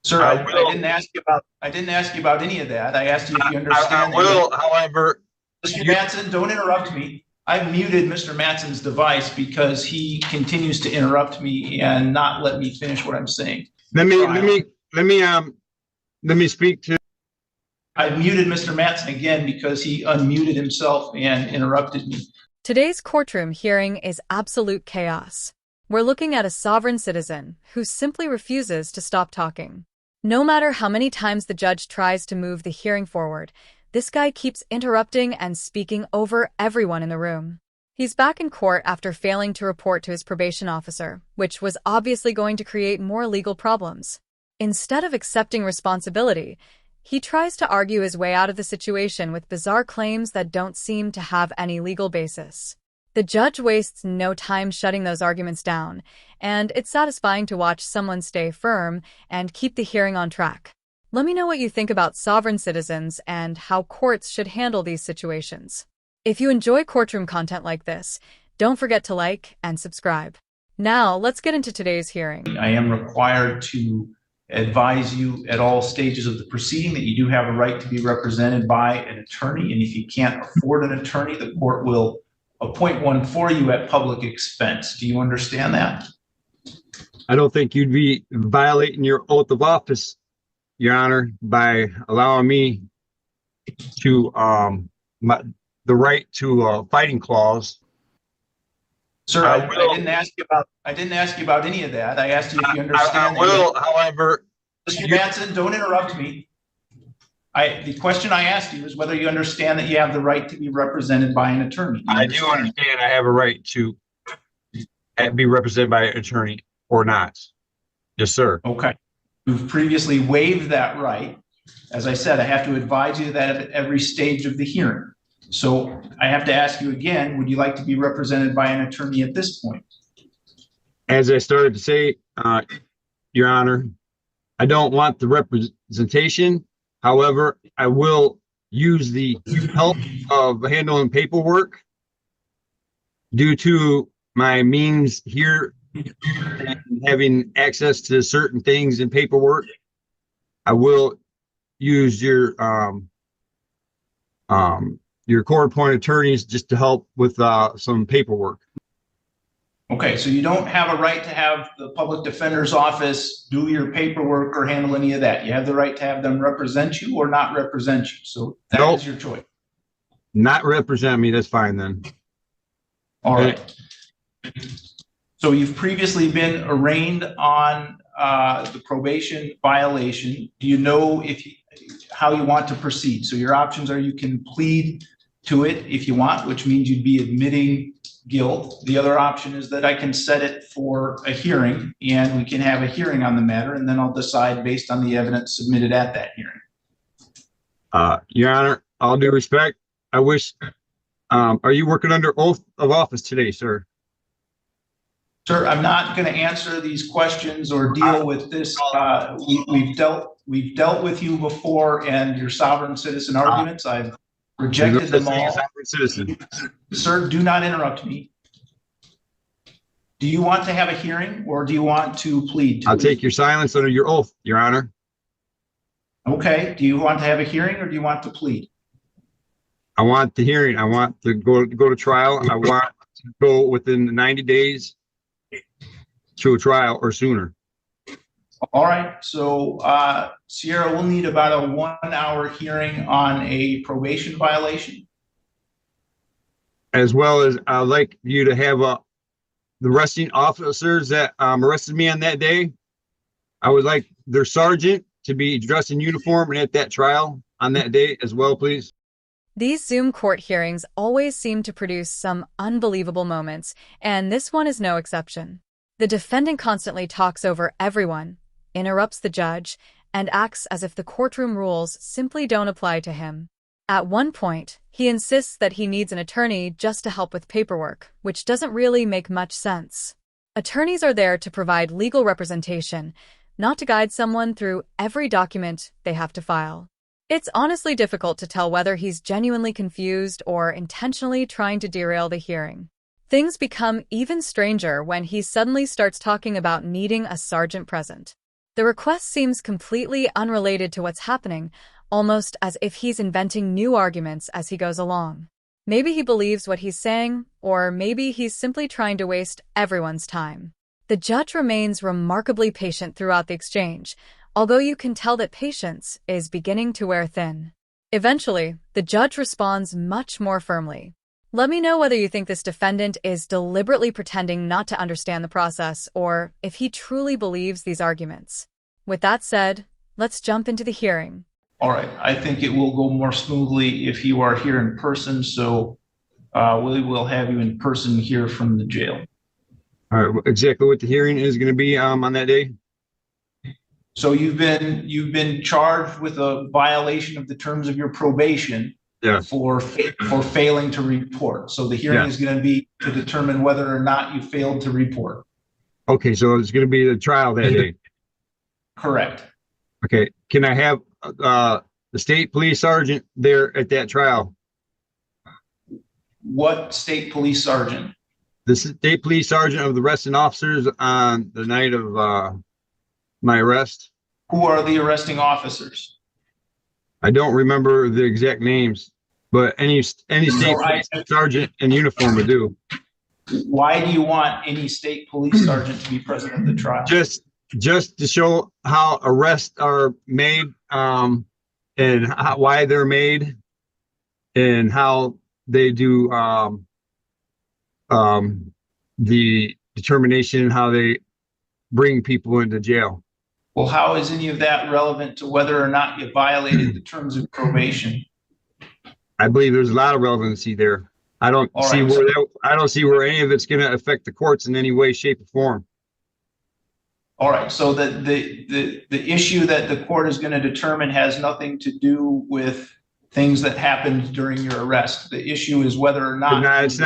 Sir, I I will. didn't ask you about any of that. I asked you if you I understand that will. However, Mr. you Matson, don't interrupt me. I've muted Mr. Matson's device because he continues to interrupt me and not let me finish what I'm saying. let me speak to. I've muted Mr. Matson again because he unmuted himself and interrupted me. Today's courtroom hearing is absolute chaos. We're looking at a sovereign citizen who simply refuses to stop talking. No matter how many times the judge tries to move the hearing forward, this guy keeps interrupting and speaking over everyone in the room. He's back in court after failing to report to his probation officer, which was obviously going to create more legal problems. Instead of accepting responsibility, he tries to argue his way out of the situation with bizarre claims that don't seem to have any legal basis. The judge wastes no time shutting those arguments down, and it's satisfying to watch someone stay firm and keep the hearing on track. Let me know what you think about sovereign citizens and how courts should handle these situations. If you enjoy courtroom content like this, don't forget to like and subscribe. Now, let's get into today's hearing. I am required to advise you at all stages of the proceeding that you do have a right to be represented by an attorney, and if you can't afford an attorney, the court will appoint one for you at public expense. Do you understand that? I don't think you'd be violating your oath of office, Your Honor, by allowing me to the right to a fighting clause. Sir, I didn't ask you about any of that. I asked you if you understand. I will, however, Mr. Matson, don't interrupt me. The question I asked you is whether you understand that you have the right to be represented by an attorney. I do understand I have a right to be represented by an attorney or not. Yes, sir. Okay. You've previously waived that right. As I said, I have to advise you that at every stage of the hearing. So I have to ask you again, would you like to be represented by an attorney at this point? As I started to say, Your Honor, I don't want the representation. However, I will use the help of handling paperwork due to my means here and having access to certain things in paperwork. I will use your court-appointed attorneys just to help with some paperwork. Okay, so you don't have a right to have the public defender's office do your paperwork or handle any of that. You have the right to have them represent you or not represent you. So that is your choice. Not represent me, that's fine then. All right. So you've previously been arraigned on the probation violation. Do you know how you want to proceed? So your options are you can plead to it if you want, which means you'd be admitting guilt. The other option is that I can set it for a hearing and we can have a hearing on the matter, and then I'll decide based on the evidence submitted at that hearing. Your Honor, all due respect, I wish, are you working under oath of office today, sir? Sir, I'm not going to answer these questions or deal with this. We've dealt with you before and your sovereign citizen arguments. I've rejected them all. Citizen. Sir, do not interrupt me. Do you want to have a hearing or do you want to plead? I'll take your silence under your oath, Your Honor. Okay. Do you want to have a hearing or do you want to plead? I want the hearing. I want to go to trial. I want to go within the 90 days to a trial or sooner. All right. So Sierra will need about a 1-hour hearing on a probation violation. As well as I'd like you to have the arresting officers that arrested me on that day. I would like their sergeant to be dressed in uniform and at that trial on that day as well, please. These Zoom court hearings always seem to produce some unbelievable moments, and this one is no exception. The defendant constantly talks over everyone, interrupts the judge, and acts as if the courtroom rules simply don't apply to him. At one point, he insists that he needs an attorney just to help with paperwork, which doesn't really make much sense. Attorneys are there to provide legal representation, not to guide someone through every document they have to file. It's honestly difficult to tell whether he's genuinely confused or intentionally trying to derail the hearing. Things become even stranger when he suddenly starts talking about needing a sergeant present. The request seems completely unrelated to what's happening, almost as if he's inventing new arguments as he goes along. Maybe he believes what he's saying, or maybe he's simply trying to waste everyone's time. The judge remains remarkably patient throughout the exchange, although you can tell that patience is beginning to wear thin. Eventually, the judge responds much more firmly. Let me know whether you think this defendant is deliberately pretending not to understand the process, or if he truly believes these arguments. With that said, let's jump into the hearing. All right, I think it will go more smoothly if you are here in person, so we will have you in person here from the jail. All right, exactly what the hearing is going to be on that day? So you've been charged with a violation of the terms of your probation. Yeah. For failing to report. So the hearing is going to be to determine whether or not you failed to report. Okay, so it's going to be the trial that day. Correct. Okay, can I have the state police sergeant there at that trial? What state police sergeant? The state police sergeant of the arresting officers on the night of my arrest. Who are the arresting officers? I don't remember the exact names, but any state police sergeant in uniform would do. Why do you want any state police sergeant to be present at the trial? Just to show how arrests are made, and why they're made, and how they do the determination, how they bring people into jail. Well, how is any of that relevant to whether or not you violated the terms of probation? I believe there's a lot of relevancy there. I don't see where any of it's going to affect the courts in any way, shape, or form. All right. So the issue that the court is going to determine has nothing to do with things that happened during your arrest. The issue is whether or not. No, it's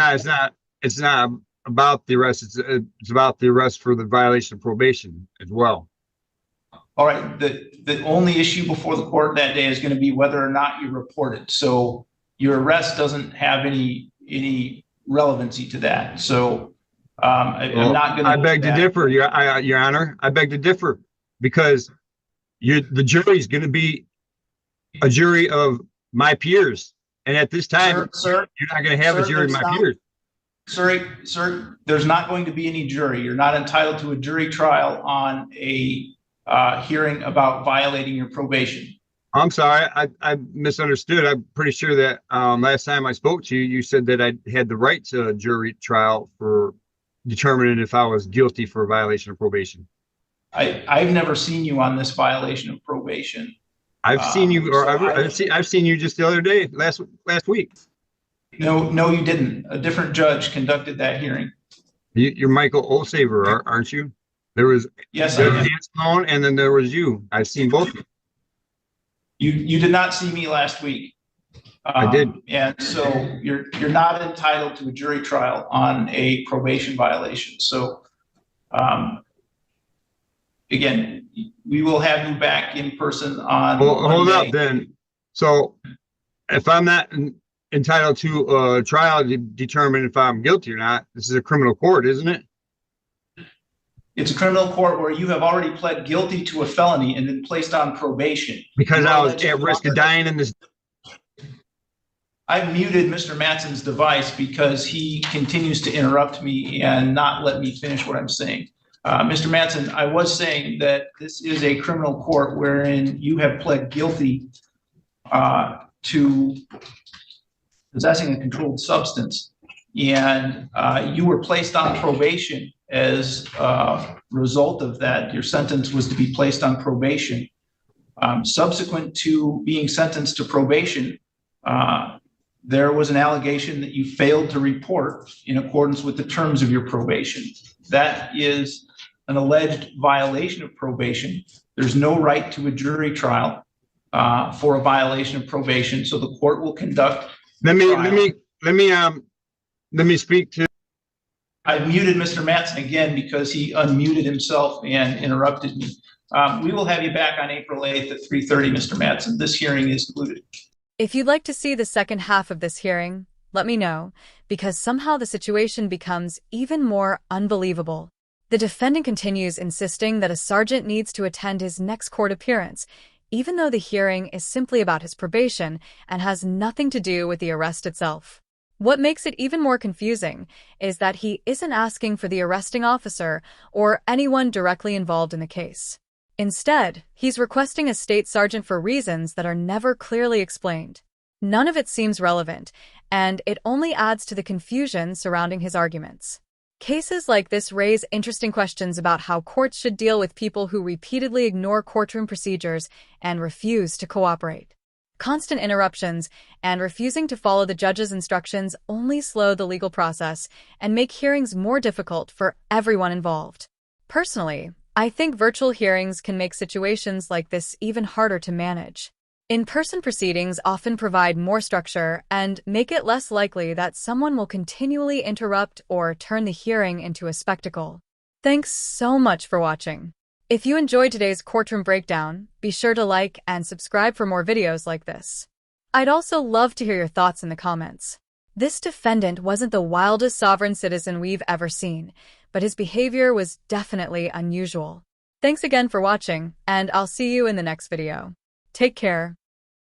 not about the arrest. It's about the arrest for the violation of probation as well. All right. The only issue before the court that day is going to be whether or not you reported. So your arrest doesn't have any relevancy to that. So I'm not going to. I beg to differ, Your Honor. I beg to differ because the jury is going to be a jury of my peers, and at this time, sir, you're not going to have a jury of my peers. Sir, there's not going to be any jury. You're not entitled to a jury trial on a hearing about violating your probation. I'm sorry, I misunderstood. I'm pretty sure that last time I spoke to you, you said that I had the right to a jury trial for determining if I was guilty for a violation of probation. I've never seen you on this violation of probation. I've seen you, or I've seen you just the other day, last week. No, you didn't. A different judge conducted that hearing. You're Michael Olsaver, aren't you? There was Judge Sloan, and then there was you. I've seen both. You did not see me last week. I did. And so you're not entitled to a jury trial on a probation violation. So again, we will have you back in person on. Well, hold up then. So if I'm not entitled to a trial to determine if I'm guilty or not, this is a criminal court, isn't it? It's a criminal court where you have already pled guilty to a felony and been placed on probation. Because I was at risk of dying in this. I've muted Mr. Matson's device because he continues to interrupt me and not let me finish what I'm saying. Mr. Matson, I was saying that this is a criminal court wherein you have pled guilty to possessing a controlled substance, and you were placed on probation. As a result of that, your sentence was to be placed on probation. Subsequent to being sentenced to probation, there was an allegation that you failed to report in accordance with the terms of your probation. That is an alleged violation of probation. There's no right to a jury trial for a violation of probation. So the court will conduct. Let me speak to. I muted Mr. Matson again because he unmuted himself and interrupted me. We will have you back on April 8th at 3:30, Mr. Matson. This hearing is concluded. If you'd like to see the second half of this hearing, let me know, because somehow the situation becomes even more unbelievable. The defendant continues insisting that a sergeant needs to attend his next court appearance, even though the hearing is simply about his probation and has nothing to do with the arrest itself. What makes it even more confusing is that he isn't asking for the arresting officer or anyone directly involved in the case. Instead, he's requesting a state sergeant for reasons that are never clearly explained. None of it seems relevant, and it only adds to the confusion surrounding his arguments. Cases like this raise interesting questions about how courts should deal with people who repeatedly ignore courtroom procedures and refuse to cooperate. Constant interruptions and refusing to follow the judge's instructions only slow the legal process and make hearings more difficult for everyone involved. Personally, I think virtual hearings can make situations like this even harder to manage. In-person proceedings often provide more structure and make it less likely that someone will continually interrupt or turn the hearing into a spectacle. Thanks so much for watching. If you enjoyed today's courtroom breakdown, be sure to like and subscribe for more videos like this. I'd also love to hear your thoughts in the comments. This defendant wasn't the wildest sovereign citizen we've ever seen, but his behavior was definitely unusual. Thanks again for watching, and I'll see you in the next video. Take care.